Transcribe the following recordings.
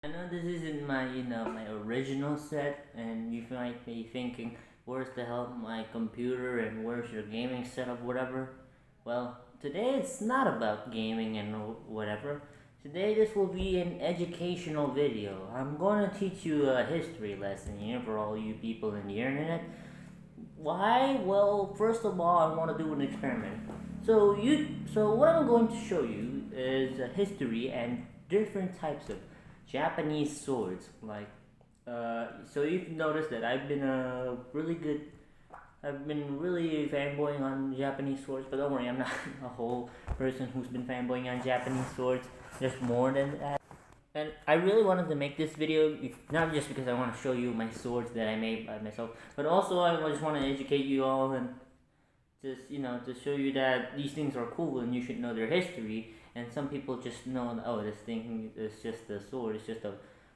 I know this isn't my original set, and you might be thinking, where's the hell my computer and where's your gaming setup, whatever. Well, today it's not about gaming and whatever. Today this will be an educational video. I'm going to teach you a history lesson here for all you people in the internet. Why? Well, first of all, I want to do an experiment. So what I'm going to show you is a history and different types of Japanese swords. So you've noticed that I've been really fanboying on Japanese swords, but don't worry, I'm not a whole person who's been fanboying on Japanese swords. There's more than that. And I really wanted to make this video, not just because I want to show you my swords that I made by myself, but also I just want to educate you all and to show you that these things are cool and you should know their history. And some people just know, oh, this thing is just a sword, it's just a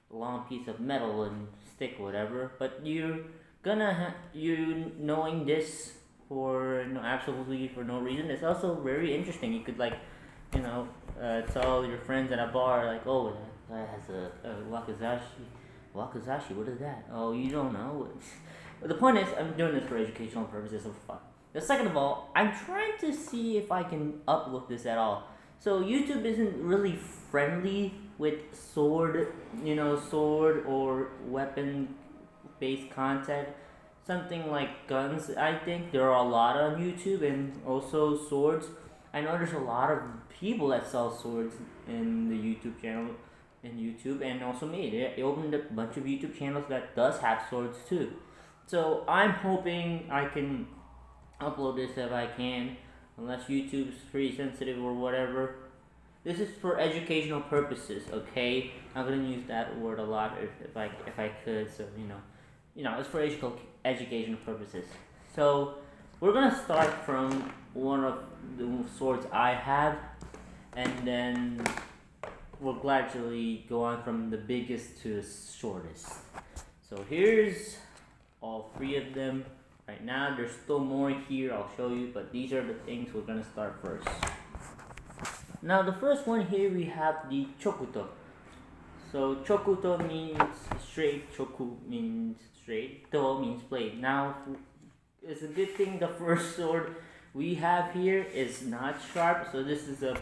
long piece of metal and stick, whatever. But you knowing this for no absolutely for no reason. It's also very interesting. You could tell your friends at a bar like, oh, that guy has a wakizashi. Wakizashi, what is that? Oh, you don't know. But the point is, I'm doing this for educational purposes of fun. The second of all, I'm trying to see if I can upload this at all. So YouTube isn't really friendly with sword or weapon based content. Something like guns, I think there are a lot on YouTube, and also swords. I know there's a lot of people that sell swords in the YouTube channel, and also me. They opened up a bunch of YouTube channels that does have swords too. So I'm hoping I can upload this if I can, unless YouTube's pretty sensitive or whatever. This is for educational purposes, okay? I'm gonna use that word a lot if I could. So it's for educational purposes. So we're gonna start from one of the swords I have, and then we'll gradually go on from the biggest to the shortest. So here's all three of them. Right now, there's still more here, I'll show you, but these are the things we're gonna start first. Now, the first one here, we have the Chokuto. So, Chokuto means straight, Choku means straight, To means blade. Now, it's a good thing the first sword we have here is not sharp, so this is a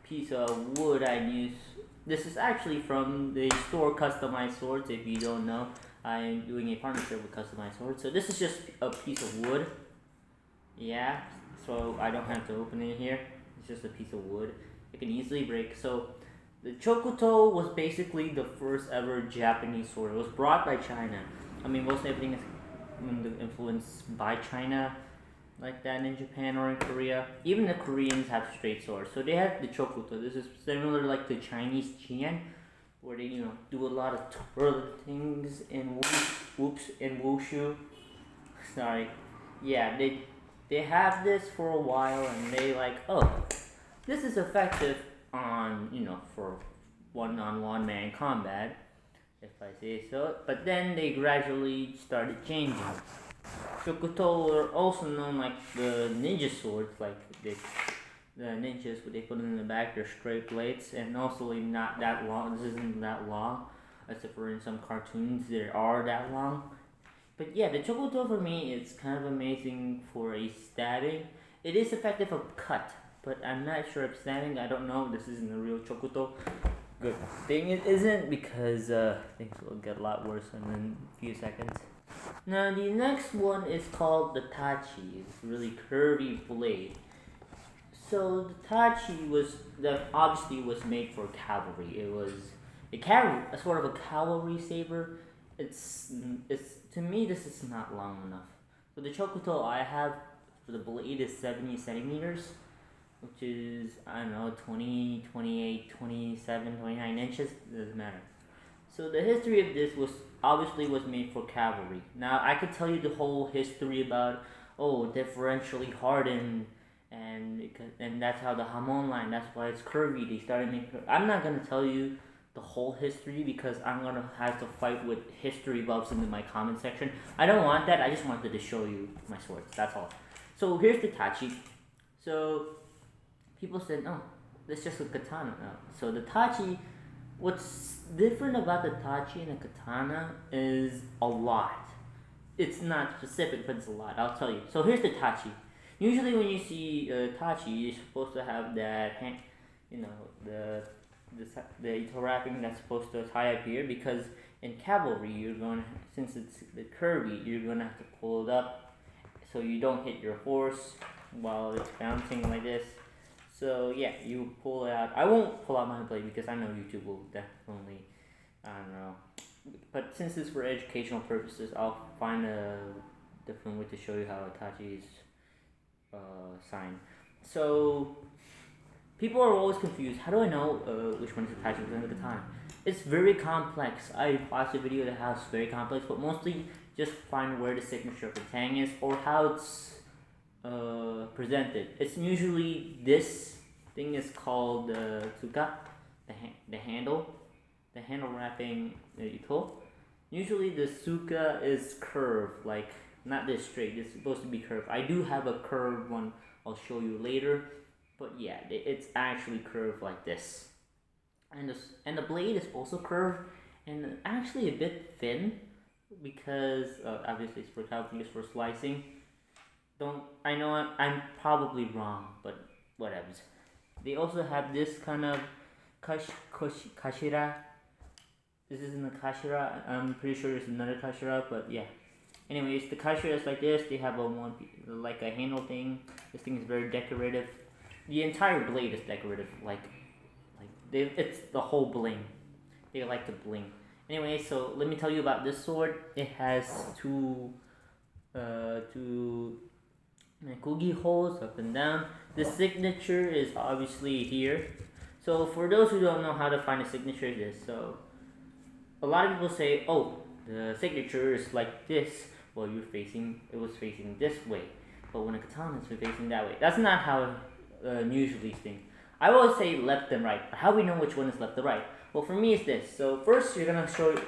piece of wood I use. This is actually from the store Customized Swords, if you don't know. I am doing a partnership with Customized Swords. So this is just a piece of wood. Yeah, so I don't have to open it here. It's just a piece of wood. It can easily break. So the Chokuto was basically the first ever Japanese sword. It was brought by China. I mean, most everything is influenced by China, like that in Japan or in Korea. Even the Koreans have straight swords. So they have the Chokuto. This is similar like the Chinese Jian, where they do a lot of twirling things in wushu. Sorry, yeah, they have this for a while, and they this is effective on for one-on-one man combat, if I say so. But then they gradually started changing. Shokuto are also known like the ninja swords, like the ninjas, what they put in the back, they're straight blades, and also not that long. This isn't that long, except for in some cartoons they are that long. But yeah, the Chokuto for me is kind of amazing for a stabbing. It is effective for cut, but I'm not sure if stabbing. I don't know. This isn't a real Chokuto. Good thing it isn't, because things will get a lot worse in a few seconds. Now the next one is called the Tachi. It's a really curvy blade. So the Tachi obviously was made for cavalry. It was a sort of a cavalry saber. It's to me, this is not long enough. So the Chokuto I have for the blade is 70 centimeters, which is, I don't know, 20, 28, 27, 29 inches. Doesn't matter. So the history of this was made for cavalry. Now I could tell you the whole history about differentially hardened, and that's how the Hamon line. That's why it's curvy. They started making. I'm not gonna tell you the whole history, because I'm gonna have to fight with history buffs in my comment section. I don't want that. I just wanted to show you my swords. That's all. So here's the Tachi. So people said, "Oh, it's just a katana." No. So the Tachi What's different about the Tachi and the Katana is a lot. It's not specific, but it's a lot. I'll tell you. So here's the Tachi. Usually, when you see Tachi, you're supposed to have that hand, you know, the ito wrapping that's supposed to tie up here because in cavalry, you're going to, since it's the curvy, you're gonna have to pull it up so you don't hit your horse while it's bouncing like this. So yeah, you pull it out. I won't pull out my blade because I know YouTube will definitely, I don't know. But since it's for educational purposes, I'll find a different way to show you how Itachi is signed. So people are always confused. How do I know which one is Itachi within the time? It's very complex. I watched a video that has very complex, but mostly just find where the signature of the tang is or how it's presented. It's usually this thing is called the tsuka, the handle wrapping the ito. Usually the tsuka is curved, like not this straight. It's supposed to be curved. I do have a curved one. I'll show you later, but yeah, it's actually curved like this. And the blade is also curved and actually a bit thin because obviously it's for calculus for slicing. Don't I know I'm probably wrong, but whatever. They also have this kind of kashira. This isn't a kashira. I'm pretty sure it's another kashira, but yeah. Anyways, the kashira is like this. They have a one like a handle thing. This thing is very decorative. The entire blade is decorative. It's the whole bling. They like to bling. Anyway, so let me tell you about this sword. It has two kugi holes up and down. The signature is obviously here. So for those who don't know how to find a signature, is this. So a lot of people say, oh, the signature is like this. Well, it was facing this way. But when a katana is facing that way. That's not how usually think. I always say left and right. But how do we know which one is left or right? Well, for me, it's this. So first, you're gonna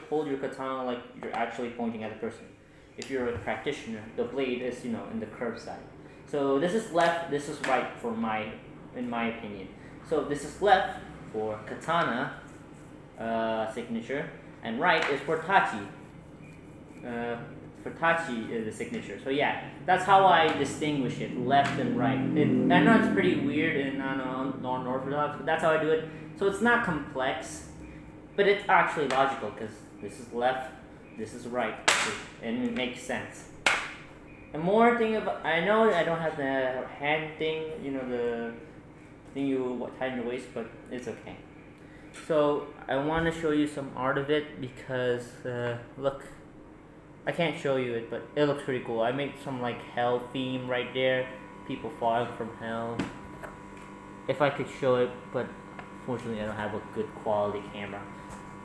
hold your katana like you're actually pointing at the person. If you're a practitioner, the blade is in the curved side. So this is left. This is right in my opinion. So this is left for katana signature, and right is for tachi. For tachi is the signature. So yeah, that's how I distinguish it, left and right. I know it's pretty weird and non-orthodox, but that's how I do it. So it's not complex, but it's actually logical because this is left, this is right, and it makes sense. And more thing about, I know I don't have the hand thing, the thing you tie in your waist, but it's okay. So I want to show you some art of it because look, I can't show you it, but it looks pretty cool. I made some like hell theme right there, people falling from hell. If I could show it, but fortunately I don't have a good quality camera.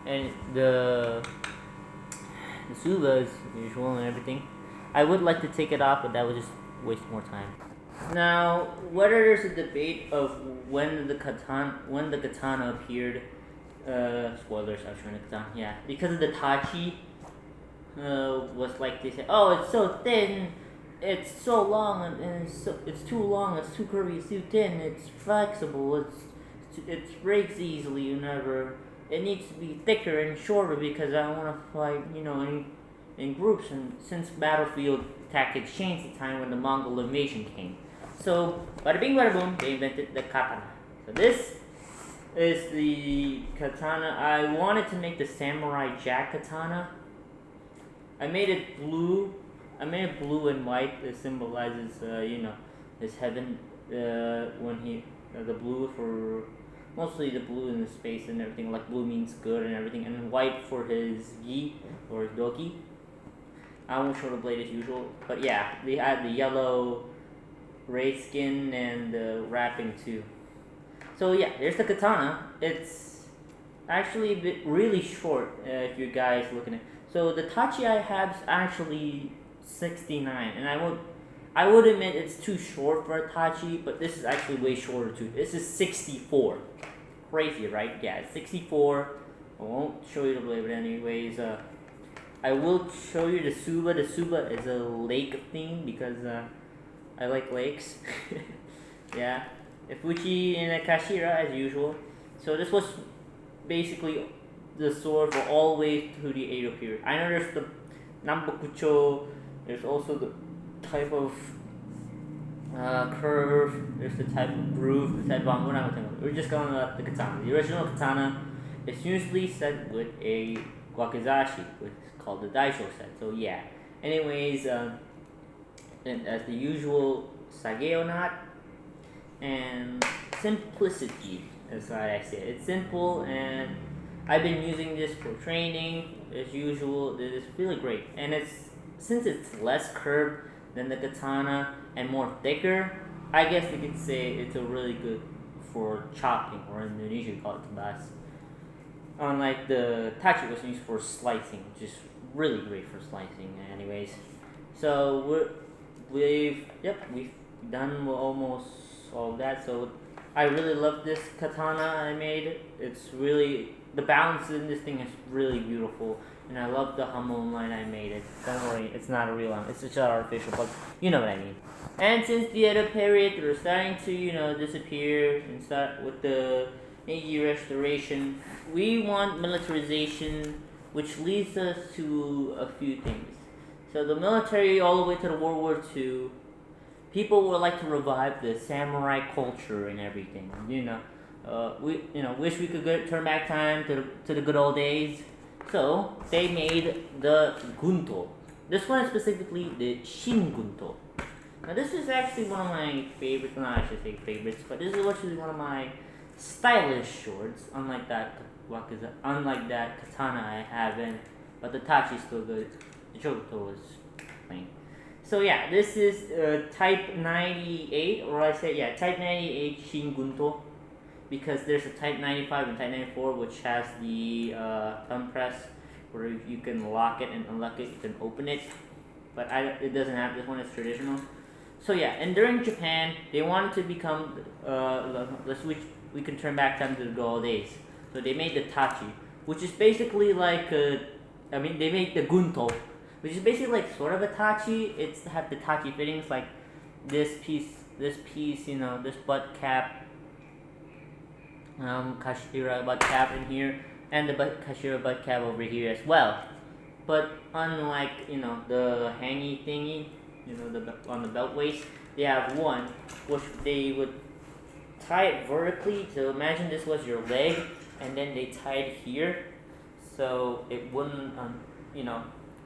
And the Suba is usual and everything. I would like to take it off, but that would just waste more time. Now, whether there's a debate of when the katana appeared, spoilers, I was trying to katana, yeah, because of the tachi, was like they said, oh, it's so thin, it's so long, and it's too long, it's too curvy, it's too thin, it's flexible, it breaks easily whenever. It needs to be thicker and shorter because I want to fight, in groups. And since battlefield tactics changed the time when the Mongol invasion came, so bada bing bada boom, they invented the katana. So this is the katana. I wanted to make the Samurai Jack katana. I made it blue. I made it blue and white. It symbolizes, his heaven. When the blue for mostly the blue in the space and everything. Like blue means good and everything, and white for his gi or his doki. I won't show the blade as usual, but yeah, they had the yellow ray skin and the wrapping too. So yeah, there's the katana. It's actually really short if you guys looking at. So the tachi I have is actually 69, and I would admit it's too short for a tachi, but this is actually way shorter too. This is 64. Crazy, right? Yeah, it's 64. I won't show you the blade, but anyways, I will show you the Suba. The Suba is a lake theme because I like lakes. Yeah, Fuchi and a Kashira as usual. So this was basically the sword for all the way through the Edo period. I know there's the Nambokucho, there's also the type of curve, there's the type of groove, the type of we're not going to we're just going to the katana. The original katana is usually set with a wakizashi, which is called the daisho set. So yeah. Anyways, and as the usual, Sageo knot and simplicity is what I say. It's simple, and I've been using this for training as usual. It is really great, and since it's less curved than the katana and more thicker, I guess you could say it's a really good for chopping, or in Indonesia you call it tabas. Unlike the tachi was used for slicing, which is really great for slicing. Anyways, so we've done almost all of that. So I really love this katana I made. It's really, the balance in this thing is really beautiful, and I love the Hamon line I made. It don't worry, it's not a real one. It's just artificial, but you know what I mean. And since the Edo period, they're starting to disappear and start with the Meiji Restoration. We want militarization, which leads us to a few things. So the military, all the way to the World War II, people would like to revive the samurai culture and everything. We wish we could turn back time to the good old days. So they made the gunto. This one is specifically the Shin Gunto. Now this is actually one of my favorites. Not I should say favorites, but this is actually one of my stylish swords. Unlike that katana I have in, but the tachi is still good. The Chokuto is plain. So yeah, this is Type 98, or I say Type 98 Shin Gunto, because there's a Type 95 and Type 94 which has the thumb press where you can lock it and unlock it, you can open it, but it doesn't have this one. It's traditional. So yeah, and during Japan, they wanted to become we can turn back time to the good old days. So they made the tachi, which is basically like they made the gunto, which is basically like sort of a tachi. It's have the tachi fittings like this piece, this butt cap, Kashira butt cap in here, and the Kashira butt cap over here as well. But unlike the hangy thingy, on the belt waist, they have one which they would tie it vertically. So imagine this was your leg, and then they tie it here, so it wouldn't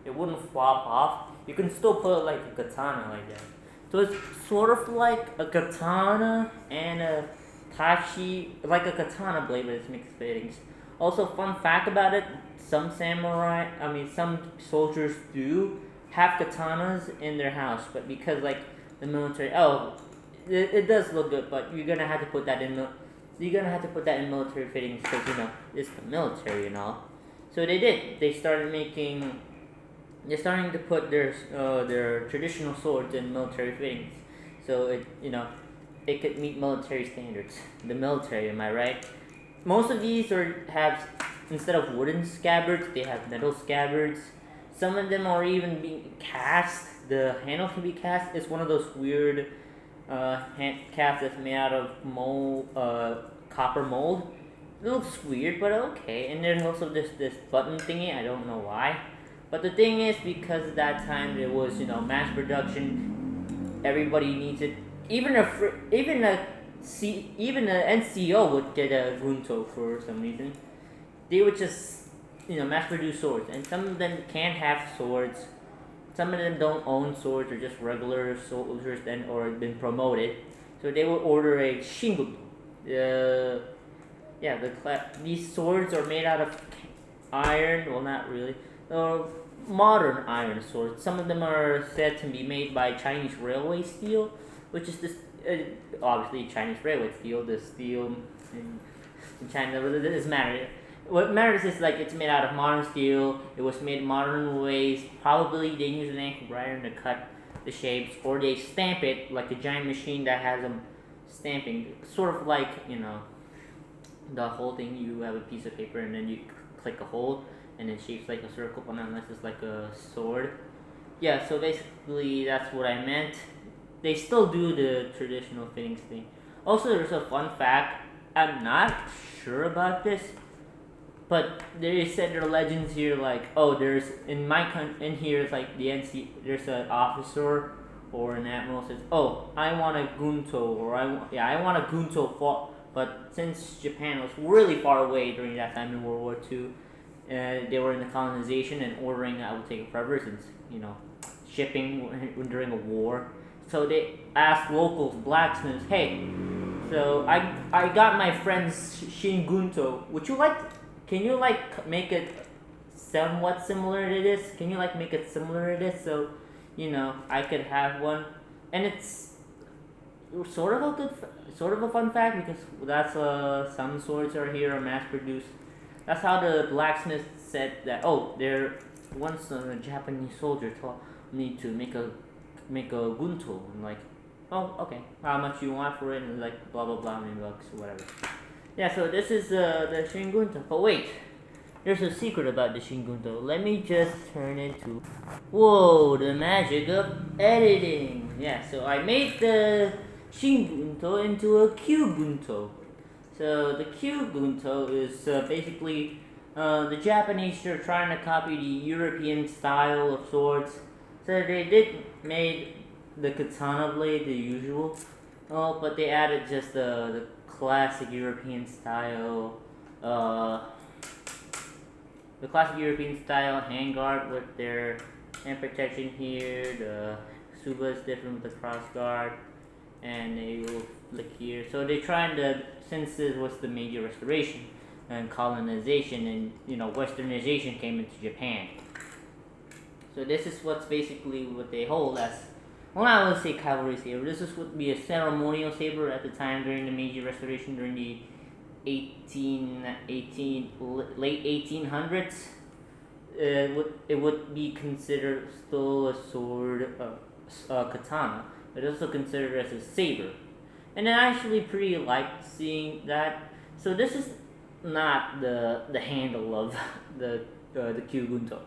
it wouldn't flop off. You can still put it like a katana like that. So it's sort of like a katana and a tachi, like a katana blade, but it's mixed fittings. Also, fun fact about it: some soldiers do have katanas in their house, but because the military, it does look good, but you're gonna have to put that in. You're gonna have to put that in military fittings because it's the military and all. So they did. They're starting to put their traditional swords in military fittings, so it could meet military standards. The military, am I right? Most of these have, instead of wooden scabbards, they have metal scabbards. Some of them are even being cast. The handle can be cast. It's one of those weird cast that's made out of copper mold. It looks weird, but okay. And there's also this button thingy. I don't know why. But the thing is, because at that time there was mass production, everybody needs it. Even a NCO would get a gunto for some reason. They would just mass produce swords, and some of them can't have swords. Some of them don't own swords, or just regular soldiers or been promoted. So they will order a shinguto. These swords are made out of iron. Well, not really. Modern iron swords. Some of them are said to be made by Chinese railway steel, which is this obviously Chinese railway steel. The steel in China, it doesn't matter. What matters is it's made out of modern steel. It was made modern ways. Probably they use an angle grinder to cut the shapes, or they stamp it like a giant machine that has them stamping. Sort of like the whole thing. You have a piece of paper and then you click a hole, and it shapes like a circle, but unless it's like a sword. Yeah, so basically that's what I meant. They still do the traditional fittings thing. Also, there's a fun fact. I'm not sure about this, but they said there are legends here like, oh, there's in my in here it's like the NC, there's an officer or an admiral says, oh, I want a gunto, or I want a gunto fought. But since Japan was really far away during that time in World War II, they were in the colonization, and ordering that would take forever since shipping during a war. So they asked locals, blacksmiths, hey, so I got my friend's Shingunto. Would you like? Can you make it somewhat similar to this? Can you make it similar to this so I could have one? And it's sort of a fun fact because that's some swords are here are mass produced. That's how the blacksmith said that. Oh, there once a Japanese soldier told me to make a gunto. I'm like, oh, okay. How much you want for it? And like blah blah blah, many bucks or whatever. Yeah, so this is the Shingunto. But wait, there's a secret about the Shingunto. Let me just turn it to. Whoa, the magic of editing. Yeah, so I made the Shingunto into a Kyugunto. So the Kyugunto is basically the Japanese are trying to copy the European style of swords. So they did made the katana blade the usual, but they added just the classic European style, the classic European style handguard with their hand protection here. The Suba is different with the cross guard, and they will flick here. So they're trying to, since this was the Meiji Restoration and colonization and westernization came into Japan. So this is what's basically what they hold as, well, I would say cavalry saber. This is would be a ceremonial saber at the time during the Meiji Restoration during the late 1800s. It would be considered still a sword, katana, but also considered as a saber. And I actually pretty liked seeing that. So this is not the handle of the Kyugunto.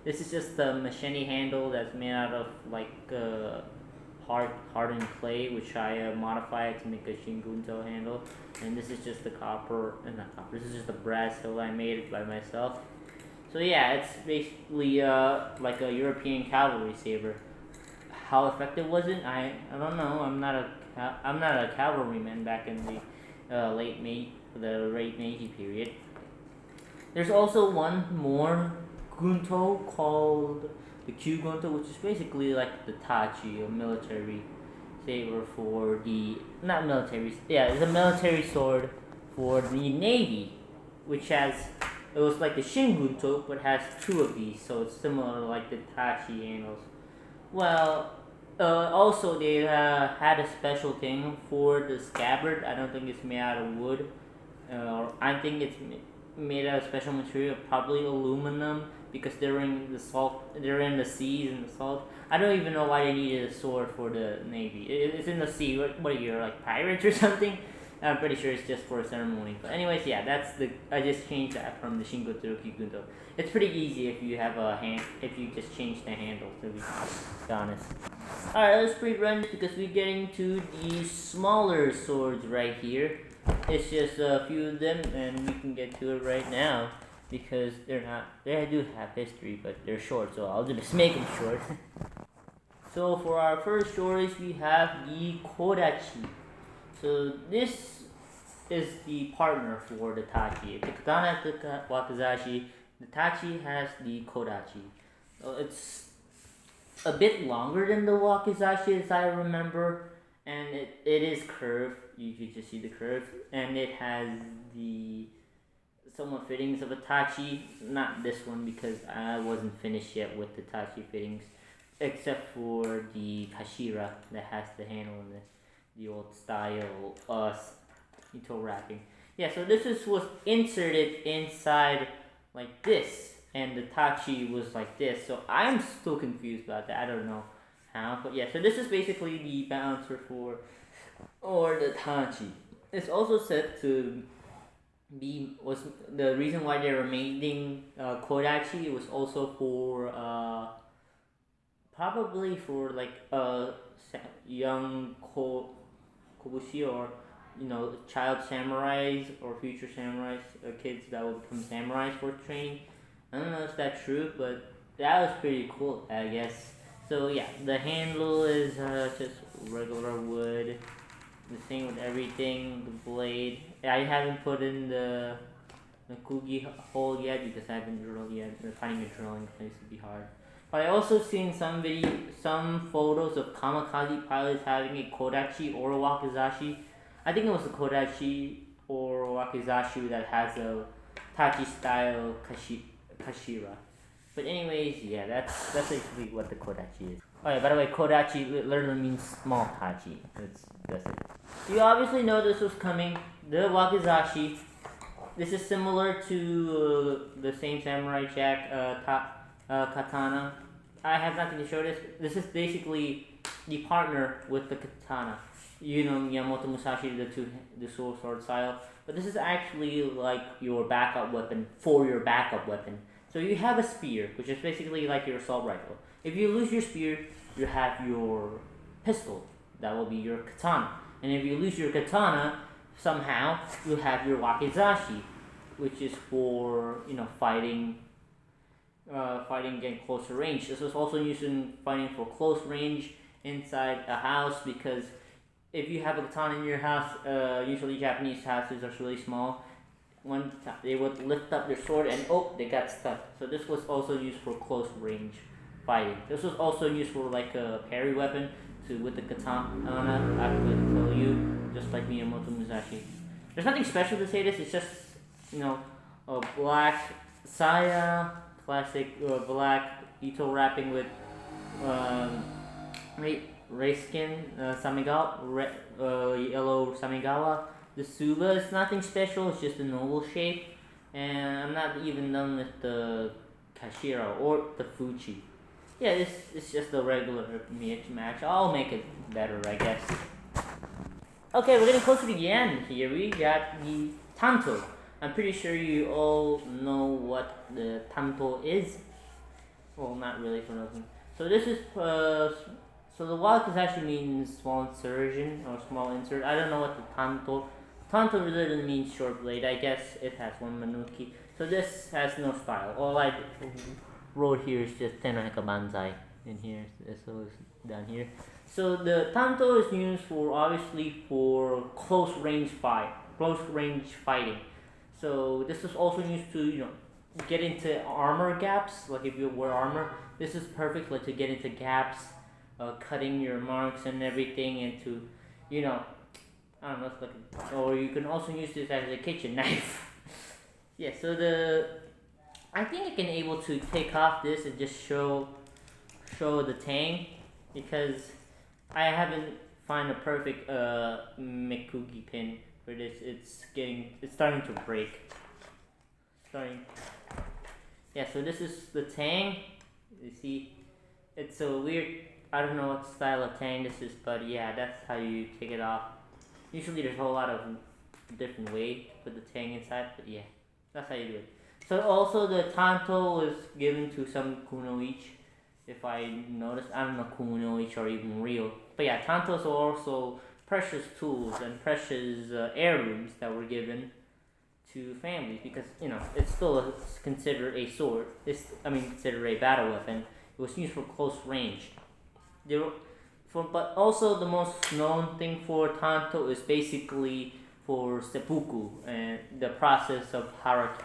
This is just a machete handle that's made out of hardened clay, which I modified to make a Shingunto handle. And this is just the copper, not copper. This is just the brass hilt I made by myself. So yeah, it's basically like a European cavalry saber. How effective was it? I don't know. I'm not a cavalryman back in the late Meiji period. There's also one more gunto called the Kyugunto, which is basically like the tachi, a military saber for the not military. Yeah, it's a military sword for the navy, which has it was like the Shingunto, but has two of these, so it's similar to like the tachi handles. Well, also they had a special thing for the scabbard. I don't think it's made out of wood, or I think it's made out of special material, probably aluminum, because they're in the seas and the salt. I don't even know why they needed a sword for the navy. It's in the sea. What are you, like pirates or something? I'm pretty sure it's just for a ceremony. But anyways, yeah, I just changed that from the Shingo to the Kyugunto. It's pretty easy if you have if you just change the handle, to be honest. Alright, let's pre-run this because we're getting to the smaller swords right here. It's just a few of them, and we can get to it right now because they do have history, but they're short, so I'll just make them short. So for our first choice, we have the Kodachi. So this is the partner for the Tachi. The katana has the wakizashi, the Tachi has the Kodachi. It's a bit longer than the wakizashi as I remember, and it is curved. You can just see the curve, and it has the somewhat fittings of a Tachi. Not this one because I wasn't finished yet with the Tachi fittings, except for the Kashira that has the handle in the old style Ito wrapping. Yeah, so this was inserted inside like this, and the Tachi was like this. So I'm still confused about that. I don't know how, but yeah. So this is basically the balancer or the Tachi. It's also said to was the reason why they were making Kodachi was also for probably for like young kobushi or child samurais or future samurais, kids that will become samurais for training. I don't know if that's true, but that was pretty cool, I guess. So yeah, the handle is just regular wood. The same with everything. The blade. I haven't put in the Kugi hole yet because I haven't drilled yet. Finding a drilling place would be hard. But I also seen some photos of kamikaze pilots having a Kodachi or a Wakizashi. I think it was a Kodachi or Wakizashi that has a Tachi style Kashira. But anyways, yeah, that's basically what the Kodachi is. Oh yeah, by the way, Kodachi literally means small Tachi. That's it. You obviously know this was coming. The Wakizashi. This is similar to the same Samurai Jack katana. I have nothing to show this. This is basically the partner with the katana. You know Yamamoto Musashi, the sword style. But this is actually like your backup weapon for your backup weapon. So you have a spear, which is basically like your assault rifle. If you lose your spear, you have your pistol. That will be your katana. And if you lose your katana, somehow you have your wakizashi, which is for fighting at closer range. This is also used in fighting for close range inside a house because if you have a katana in your house, usually Japanese houses are really small. One time they would lift up their sword and they got stuck. So this was also used for close range fighting. This was also used for like a parry weapon. So with the katana, I could tell you, just like Miyamoto Musashi. There's nothing special to say this. It's just a black saya, classic black Ito wrapping with ray skin samigawa, yellow samigawa. The Suba is nothing special. It's just an oval shape, and I'm not even done with the Kashira or the Fuchi. Yeah, it's just a regular match. I'll make it better, I guess. Okay, we're getting close to the end here. We got the Tanto. I'm pretty sure you all know what the Tanto is. Well, not really for nothing. So this is so the wakizashi means small insertion or small insert. I don't know what the Tanto. Tanto literally means short blade. I guess it has one manuki. So this has no style. All I wrote here is just Tenaka Banzai in here. So it's down here. So the Tanto is used for obviously for close range fighting. So this is also used to get into armor gaps. Like if you wear armor, this is perfect like to get into gaps, cutting your marks and everything into I don't know, it's like or you can also use this as a kitchen knife. Yeah, so I think I can able to take off this and just show the tang because I haven't find a perfect Mikugi pin for this. It's starting to break. Yeah, so this is the tang. You see, it's a weird. I don't know what style of tang this is, but yeah, that's how you take it off. Usually, there's a whole lot of different ways to put the tang inside, but yeah, that's how you do it. So also the tanto was given to some kunoichi. If I noticed, I don't know kunoichi or even real, but yeah, tantos are also precious tools and precious heirlooms that were given to families because it's still considered a sword. Considered a battle weapon. It was used for close range. But also the most known thing for tanto is basically for seppuku and the process of haraki.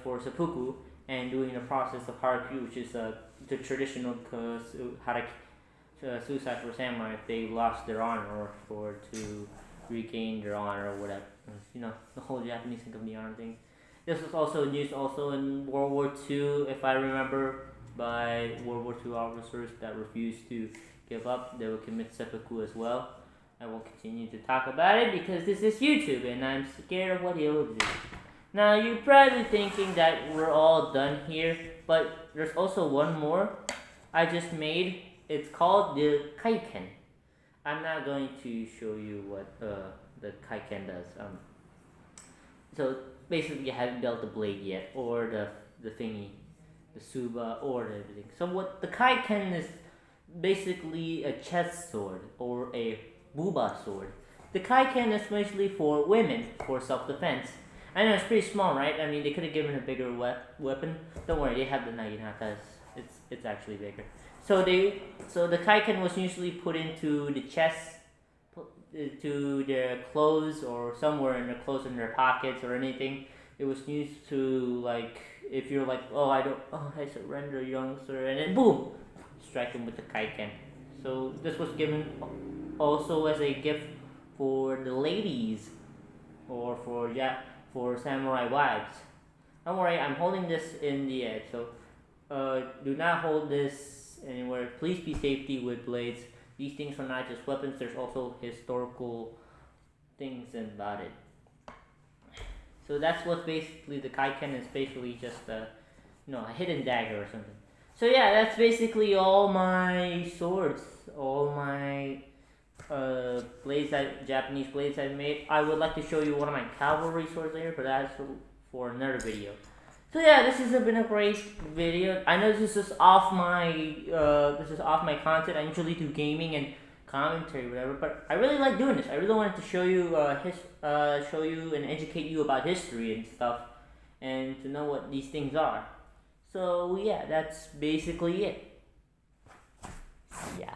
For seppuku and doing the process of haraki, which is the traditional haraki suicide for samurai if they lost their honor or to regain their honor or whatever. The whole Japanese think of the honor thing. This was also used also in World War II, if I remember, by World War II officers that refused to give up. They would commit seppuku as well. I will continue to talk about it because this is YouTube and I'm scared of what he will do. Now you're probably thinking that we're all done here, but there's also one more I just made. It's called the Kaiken. I'm not going to show you what the Kaiken does. So basically you haven't built the blade yet, or the thingy, the Suba, or everything. So what the Kaiken is basically a chest sword or a buba sword. The Kaiken is mostly for women for self-defense. I know it's pretty small, right? I mean, they could have given a bigger weapon. Don't worry, they have the Naginatas. It's actually bigger. So the Kaiken was usually put into the chest, to their clothes or somewhere in their clothes in their pockets or anything. It was used to, like, if you're like, oh, I surrender, youngster, and then boom, strike him with the Kaiken. So this was given also as a gift for the ladies, or for samurai wives. Don't worry, I'm holding this in the edge, so do not hold this anywhere. Please be safety with blades. These things are not just weapons. There's also historical things about it. So that's what basically the Kaiken is, basically just a hidden dagger or something. So yeah, that's basically all my swords, all my Japanese blades I've made. I would like to show you one of my cavalry swords later, but that's for another video. So yeah, this has been a great video. I know this is off my content. I usually do gaming and commentary, whatever. But I really like doing this. I really wanted to show you show you and educate you about history and stuff, and to know what these things are. So yeah, that's basically it. Yeah.